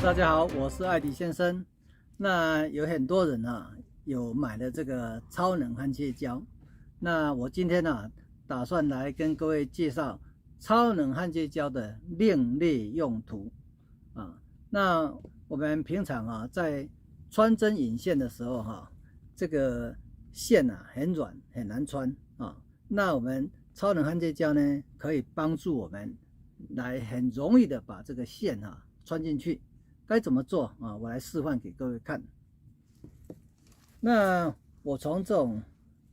大家好，我是艾迪先生。那有很多人有买了这个超能焊接胶。那我今天打算来跟各位介绍超能焊接胶的另类用途那我们平常在穿针引线的时候这个线很软，很难穿那我们超能焊接胶呢，可以帮助我们来很容易的把这个线穿进去。该怎么做我来示范给各位看。那我从这种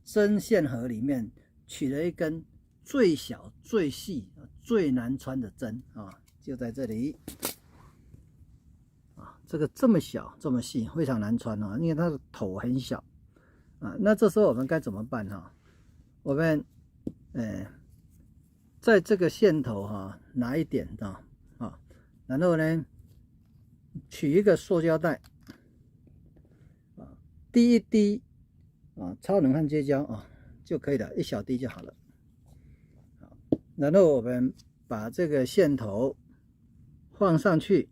针线盒里面取了一根最小、最细、最难穿的针就在这里这个这么小、这么细，非常难穿因为它的头很小那这时候我们该怎么办我们在这个线头拿一点然后呢，取一个塑胶袋滴一滴超能焊接胶就可以了，一小滴就好了。然后我们把这个线头放上去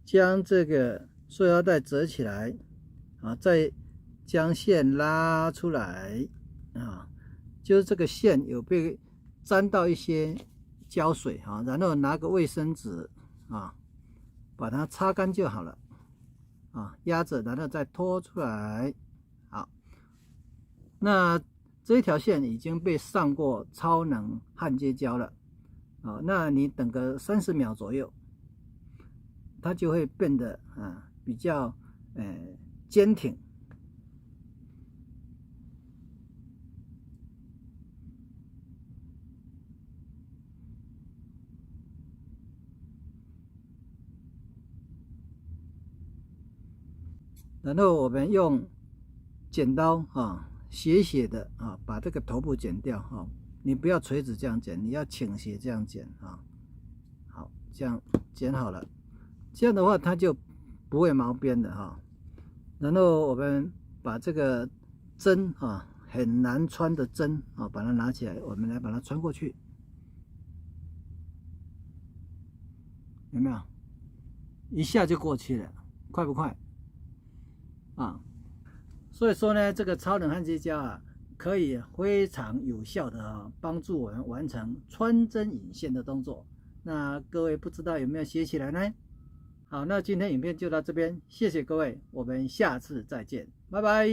将这个塑胶袋折起来再将线拉出来就是这个线有被沾到一些胶水然后拿个卫生纸把它擦干就好了压着，然后再拖出来。好，那这一条线已经被上过超能焊接胶了那你等个30秒左右，它就会变得比较坚挺。然后我们用剪刀斜斜的把这个头部剪掉你不要垂直这样剪，你要倾斜这样剪好，这样剪好了，这样的话它就不会毛边的然后我们把这个针很难穿的针把它拿起来，我们来把它穿过去，有没有？一下就过去了，快不快？所以说呢，这个超能焊接胶可以非常有效的帮助我们完成穿针引线的动作。那各位不知道有没有学起来呢？好，那今天影片就到这边，谢谢各位，我们下次再见，拜拜。